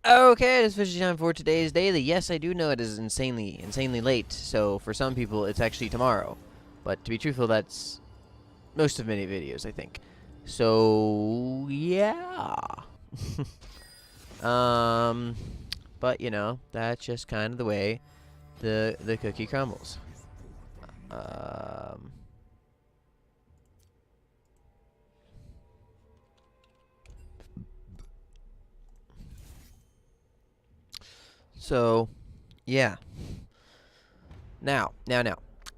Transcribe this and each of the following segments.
Okay, it's fishing time for today's daily. Yes, I do know it is insanely late. So for some people, it's actually tomorrow. But to be truthful, that's most of many videos, I think. So yeah. um, but you know, that's just kind of the way the cookie crumbles. Um. So, yeah. Now.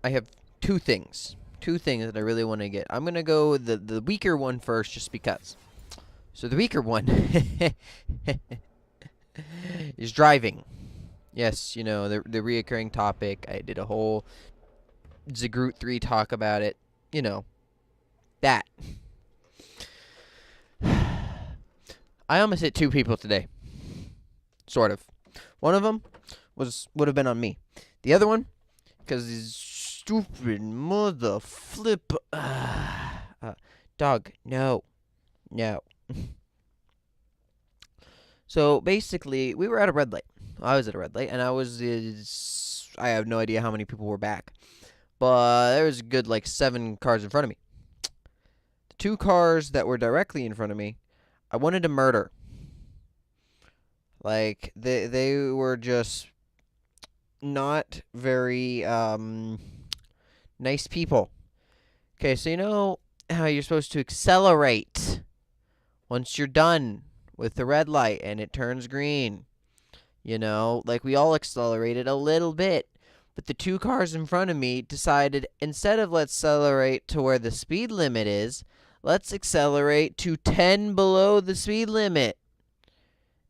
I have two things. Two things that I really want to get. I'm going to go the weaker one first just because. So the weaker one is driving. Yes, you know, the reoccurring topic. I did a whole Zagroot 3 talk about it. You know, that. I almost hit two people today. Sort of. One of them would have been on me. The other one, because his stupid mother flip. Dog, no. So basically, we were at a red light. I was at a red light, and I have no idea how many people were back. But there was a good, like, 7 cars in front of me. The 2 cars that were directly in front of me, I wanted to murder. Like, they were just not very, nice people. Okay, so you know how you're supposed to accelerate once you're done with the red light and it turns green. You know, like we all accelerated a little bit. But the 2 cars in front of me decided instead of let's accelerate to where the speed limit is, let's accelerate to 10 below the speed limit.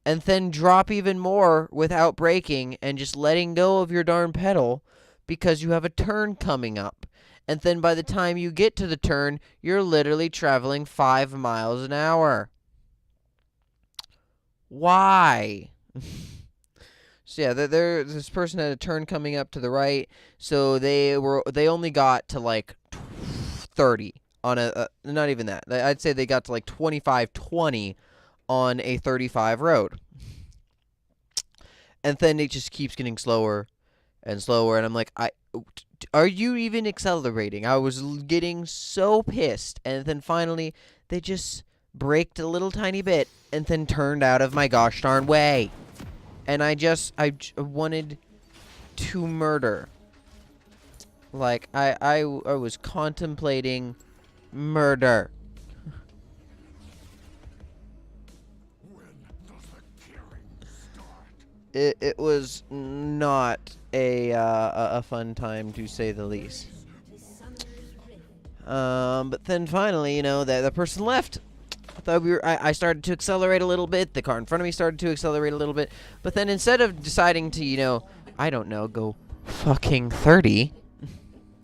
And then drop even more without braking and just letting go of your darn pedal because you have a turn coming up. And then by the time you get to the turn, you're literally traveling 5 miles an hour. Why? So yeah, this person had a turn coming up to the right, so they only got to like 30 on a not even that. I'd say they got to like 25, 20 on a 35 road. And then it just keeps getting slower and slower, and I'm like, are you even accelerating? I was getting so pissed, and then finally they just braked a little tiny bit and then turned out of my gosh darn way. And I wanted to murder. Like, I was contemplating murder. It was not a fun time, to say the least. But then finally, you know, the person left. I started to accelerate a little bit. The car in front of me started to accelerate a little bit. But then instead of deciding to, you know, I don't know, go fucking 30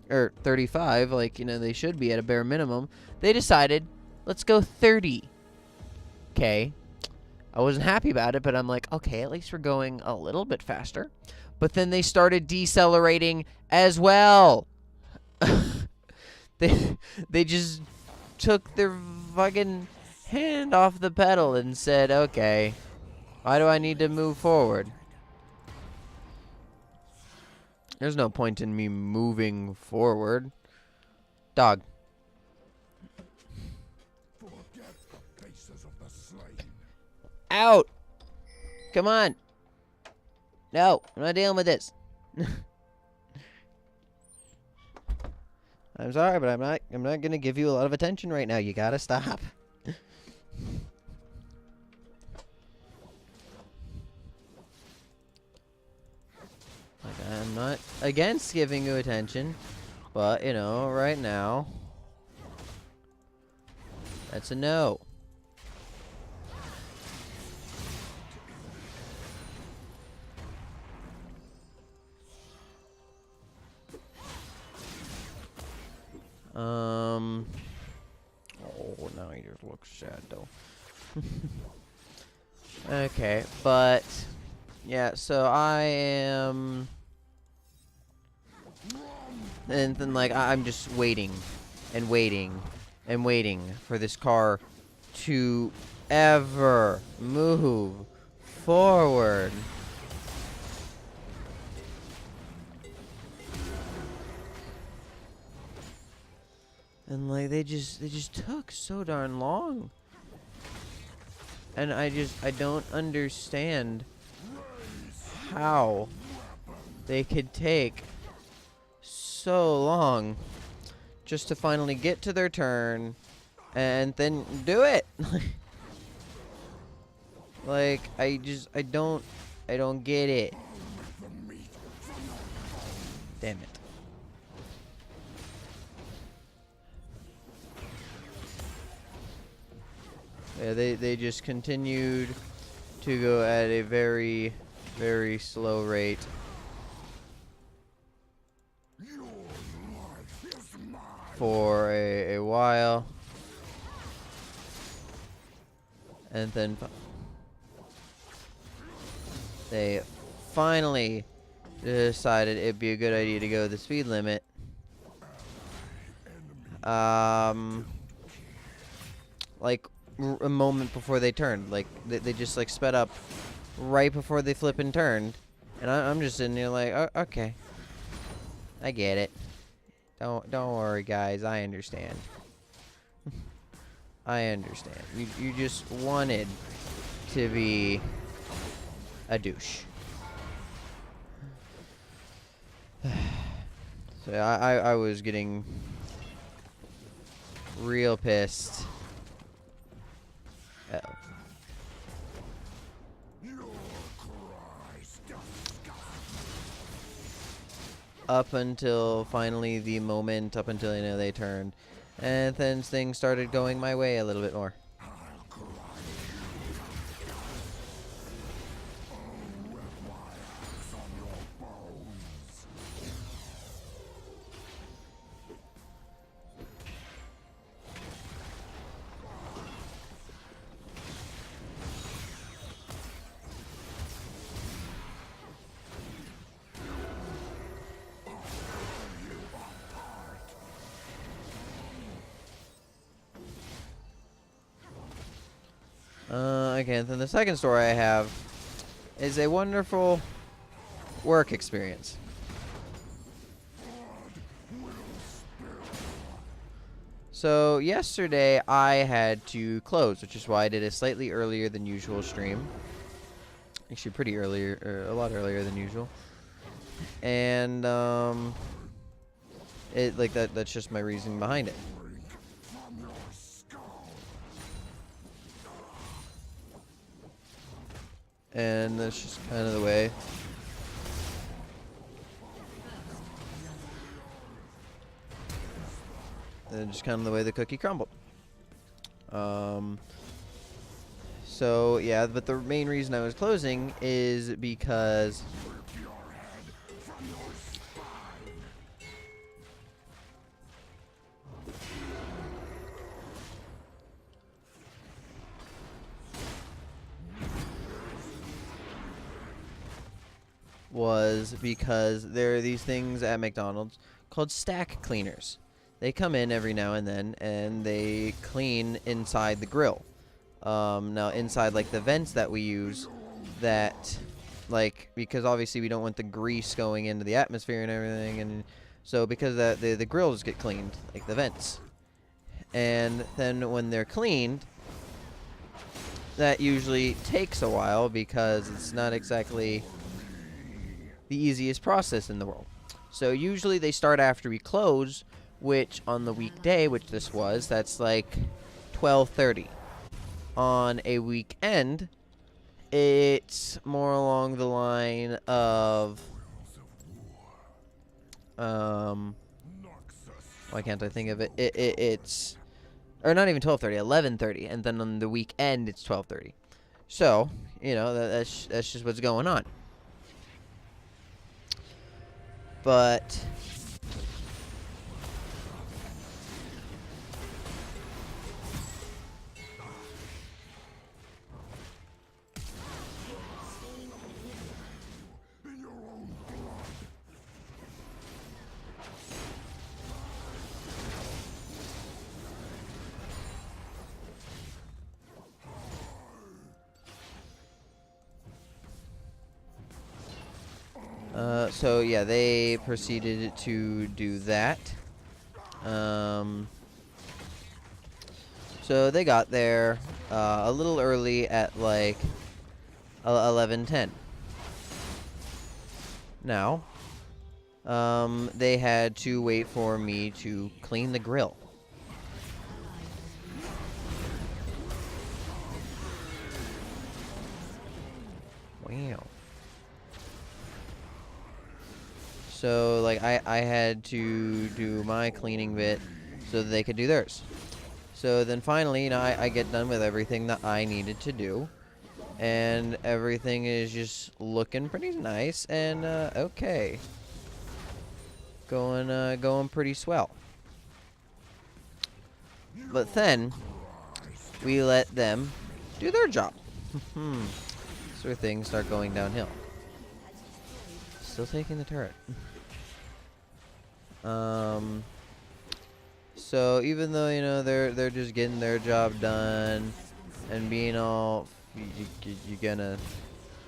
or 35, like, you know, they should be at a bare minimum, they decided, let's go 30. Okay. I wasn't happy about it, but I'm like, okay, at least we're going a little bit faster. But then they started decelerating as well. They just took their fucking hand off the pedal and said, okay, why do I need to move forward? There's no point in me moving forward. Dog. Out! Come on! No, I'm not dealing with this. I'm sorry, but I'm not gonna give you a lot of attention right now. You gotta stop. Like, I'm not against giving you attention, but, you know, right now, that's a no. Oh, now he just looks sad, though. Okay, but yeah, so I am, and then like I'm just waiting and waiting and waiting for this car to ever move forward. And like they just took so darn long. And I don't understand how they could take so long just to finally get to their turn and then do it. Like I don't get it. Damn it. Yeah, they just continued to go at a very, very slow rate. For a while. And then they finally decided it'd be a good idea to go the speed limit. Like a moment before they turned. Like they just like sped up right before they flip and turned. And I'm just sitting there like, oh, okay, I get it. Don't worry, guys. I understand. I understand. You just wanted to be a douche. So I was getting real pissed. Uh-oh. Up until finally the moment, up until, you know, they turned. And then things started going my way a little bit more. Okay, and then the second story I have is a wonderful work experience. So yesterday I had to close, which is why I did a slightly earlier than usual stream. Actually, pretty earlier, or a lot earlier than usual. And it like that's just my reasoning behind it. And that's just kind of the way. And just kind of the way the cookie crumbled. So yeah, but the main reason I was closing is because there are these things at McDonald's called stack cleaners. They come in every now and then, and they clean inside the grill. Now, inside, like, the vents that we use, that, like, because obviously we don't want the grease going into the atmosphere and everything, and so because the grills get cleaned, like the vents. And then when they're cleaned, that usually takes a while because it's not exactly the easiest process in the world. So usually they start after we close, which on the weekday, which this was, that's like 12:30. On a weekend, it's more along the line of why can't I think of it? It's or not even 12:30, 11:30, and then on the weekend it's 12:30. So, you know, that's just what's going on. But So yeah, they proceeded to do that. So they got there a little early at like 11:10. Now, they had to wait for me to clean the grill. Wow. So, like, I had to do my cleaning bit so that they could do theirs. So then finally, you know, I get done with everything that I needed to do. And everything is just looking pretty nice and, okay. Going pretty swell. But then, we let them do their job. So things start going downhill. Still taking the turret. So even though, you know, they're just getting their job done and being all, you're gonna,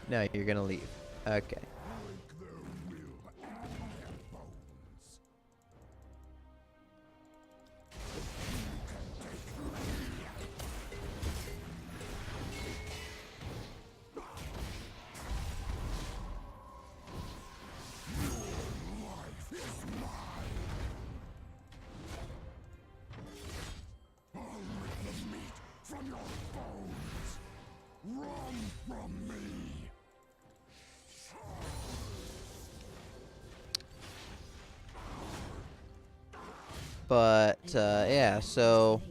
no, you're gonna leave. Okay. But, yeah, so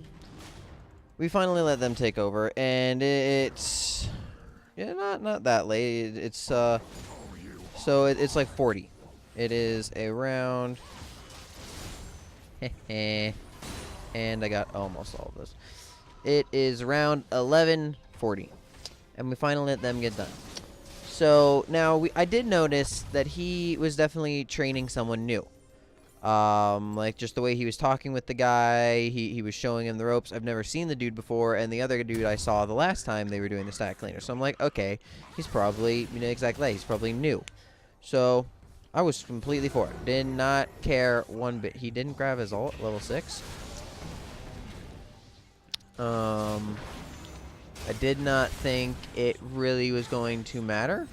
we finally let them take over, and it's, yeah, not that late. It's, so it's like 40. It is around, and I got almost all of this. It is around 11:40, and we finally let them get done. So now I did notice that he was definitely training someone new. Like just the way he was talking with the guy, he was showing him the ropes. I've never seen the dude before, and the other dude I saw the last time they were doing the stat cleaner. So I'm like, okay, he's probably, you know, exactly that. He's probably new. So I was completely for it. Did not care one bit. He didn't grab his ult, level 6. I did not think it really was going to matter.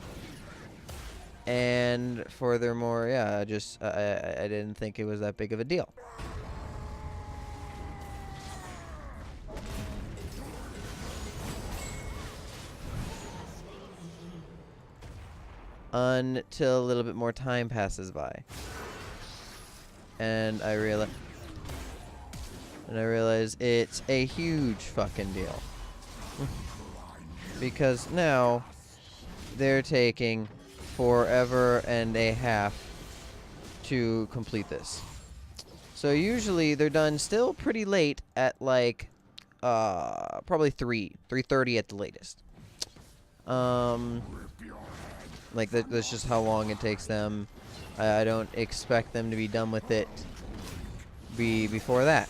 And furthermore, yeah, just I didn't think it was that big of a deal. Until a little bit more time passes by, and I realize it's a huge fucking deal. Because now they're taking forever and a half to complete this. So usually they're done still pretty late at like probably 3:30 at the latest. Like that's just how long it takes them. I don't expect them to be done with it before that.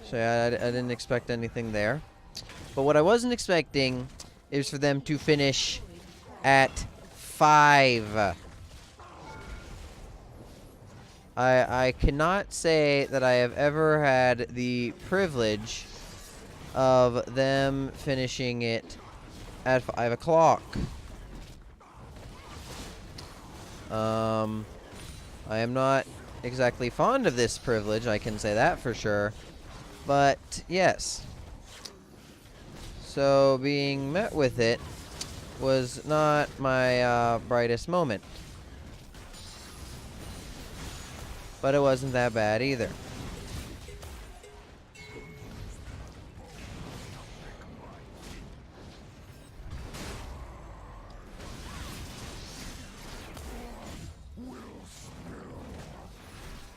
So yeah, I didn't expect anything there. But what I wasn't expecting is for them to finish at 5. I cannot say that I have ever had the privilege of them finishing it at 5 o'clock. I am not exactly fond of this privilege, I can say that for sure. But, yes. So, being met with it was not my brightest moment. But it wasn't that bad either.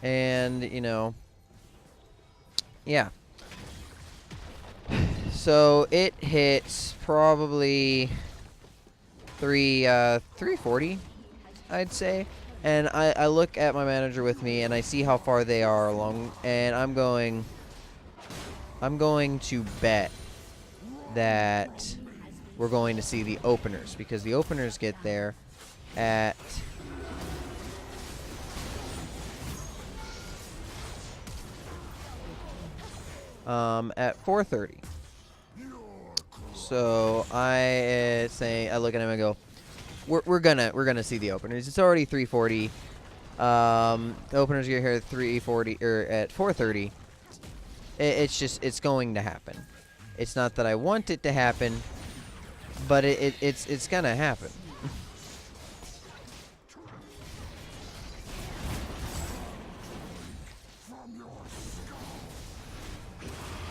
And, you know, yeah. So it hits probably 340, I'd say. And I look at my manager with me and I see how far they are along, and I'm going, I'm going to bet that we're going to see the openers, because the openers get there at at 4:30. So I look at him and go, we're gonna see the openers. It's already 3:40. The openers get here at 3:40 or at 4:30. It's going to happen. It's not that I want it to happen, but it's gonna happen.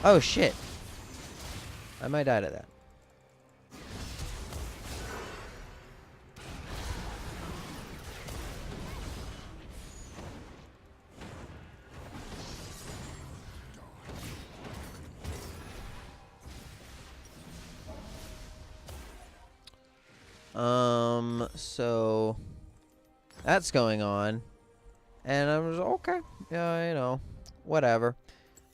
Oh shit! I might die to that. So that's going on, and I was okay. Yeah, whatever.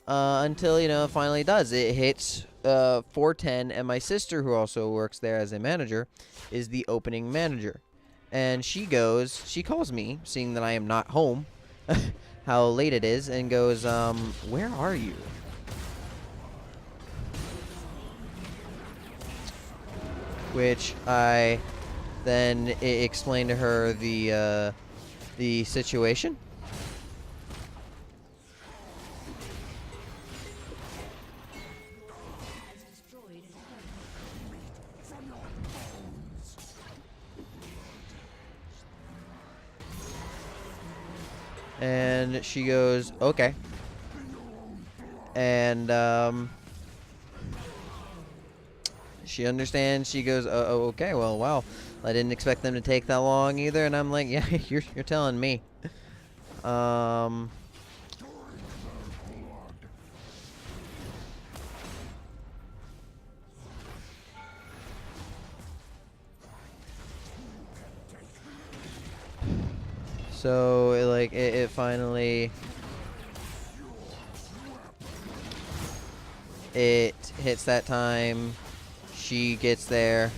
Until it finally does. It hits 4:10, and my sister, who also works there as a manager, is the opening manager, and she calls me, seeing that I am not home, how late it is, and goes, where are you? Which I then explained to her the situation. And she goes, okay. And she understands. She goes, oh, okay, well, wow. I didn't expect them to take that long either. And I'm like, yeah, you're telling me. So it finally hits that time. She gets there.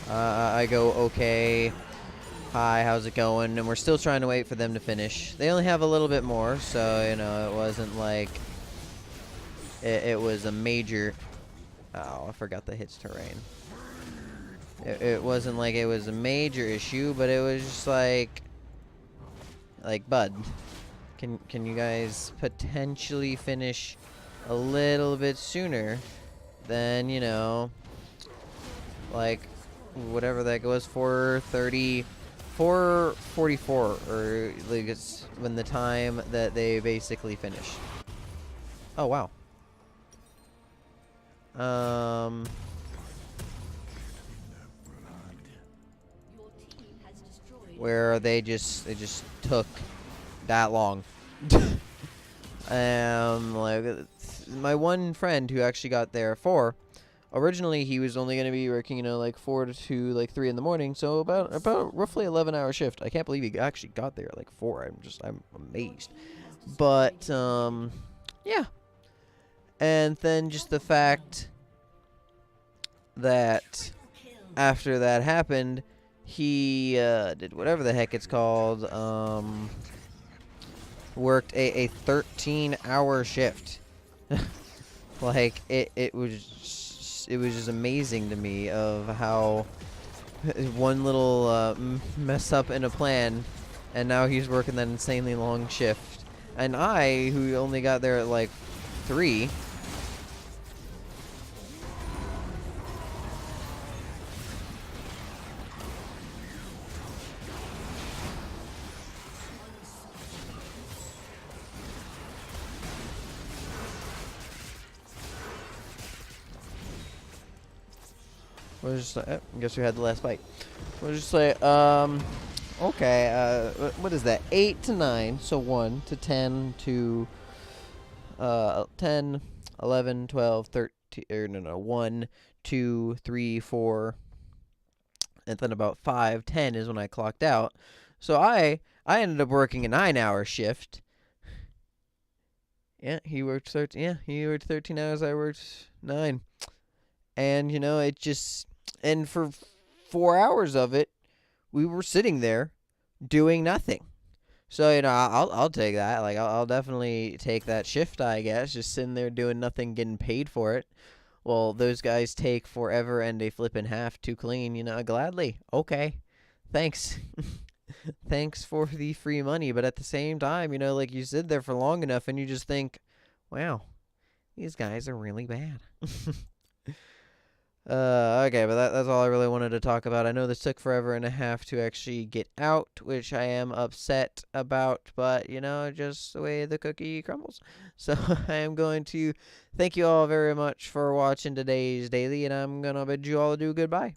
I go, okay. Hi, how's it going? And we're still trying to wait for them to finish. They only have a little bit more, so it wasn't like it was a major. Oh, I forgot the hits terrain. It wasn't like it was a major issue, but it was just like, bud, can you guys potentially finish a little bit sooner than like whatever that was, 4:30, 4:44, or like it's when the time that they basically finish. Oh wow. Where they just took that long. Like my one friend who actually got there at 4. Originally, he was only going to be working, like 4 to 3 in the morning, so about roughly 11-hour shift. I can't believe he actually got there at like 4. I'm amazed. But yeah. And then just the fact that after that happened, he did whatever the heck it's called. Worked a 13-hour shift. Like it was just amazing to me of how one little mess up in a plan, and now he's working that insanely long shift. And I, who only got there at like 3. We're just like, I guess we had the last bite. We're just like, okay, what is that? 8 to 9, so 1 to 10 to 10, 11, 12, 13, or no, 1, 2, 3, 4, and then about 5, 10 is when I clocked out. So I ended up working a 9-hour shift, Yeah, he worked 13. Yeah, he worked 13 hours. I worked 9. And it just, and for 4 hours of it, we were sitting there doing nothing. So I'll take that. Like I'll definitely take that shift. I guess just sitting there doing nothing, getting paid for it. Well, those guys take forever and a flippin' half to clean. Gladly. Okay, thanks. Thanks for the free money. But at the same time, like you sit there for long enough, and you just think, wow, these guys are really bad. Okay, but that's all I really wanted to talk about. I know this took forever and a half to actually get out, which I am upset about, but just the way the cookie crumbles. So I am going to thank you all very much for watching today's daily, and I'm gonna bid you all adieu, goodbye.